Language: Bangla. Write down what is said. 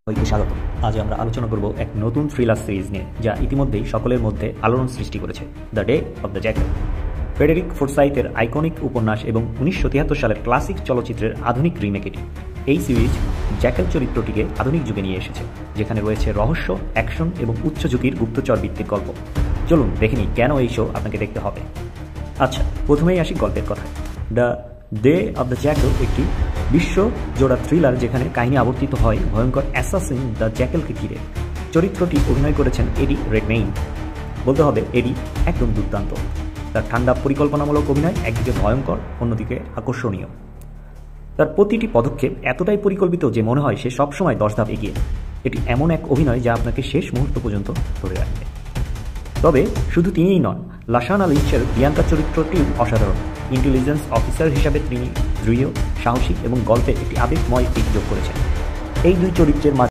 সবাইকে স্বাগত। আজ আমরা আলোচনা করব এক নতুন থ্রিলার সিরিজ নিয়ে, যা ইতিমধ্যেই সকলের মধ্যে আলোড়ন সৃষ্টি করেছে, the Day of the Jackal. Frederick ফোরসাইথের আইকনিক উপন্যাস এবং 1973 সালের ক্লাসিক চলচ্চিত্রের আধুনিক রিমেক এটি। এই সিরিজ জ্যাকেল চরিত্রটিকে আধুনিক যুগে নিয়ে এসেছে, যেখানে রয়েছে রহস্য, অ্যাকশন এবং উচ্চ ঝুঁকির গুপ্তচর ভিত্তিক গল্প। চলুন দেখে নিই কেন এই শো আপনাকে দেখতে হবে। আচ্ছা, প্রথমেই আসি গল্পের কথায়। The Day of the Jekyll একটি বিশ্বজোড়া থ্রিলার, যেখানে কাহিনী আবর্তিত হয় ভয়ঙ্কর অ্যাসাসিন দ্য জ্যাকেলকে ঘিরে। চরিত্রটি অভিনয় করেছেন এডি রেডমেইন। বলতে হবে এডি একদম দুর্দান্ত। তার ঠান্ডা পরিকল্পনামূলক অভিনয় একদিকে ভয়ঙ্কর, অন্যদিকে আকর্ষণীয়। তার প্রতিটি পদক্ষেপ এতটাই পরিকল্পিত যে মনে হয় সে সবসময় 10 ধাপ এগিয়ে। এটি এমন এক অভিনয় যা আপনাকে শেষ মুহূর্ত পর্যন্ত ধরে রাখবে। তবে শুধু তিনিই নন, লাশানা লিঞ্চের বিয়াঙ্কা চরিত্রটিও অসাধারণ। ইন্টেলিজেন্স অফিসার হিসাবে তিনি দৃঢ়, সাহসী এবং গল্পে একটি আবেগময় দিক যোগ করেছেন। এই দুই চরিত্রের মাঝে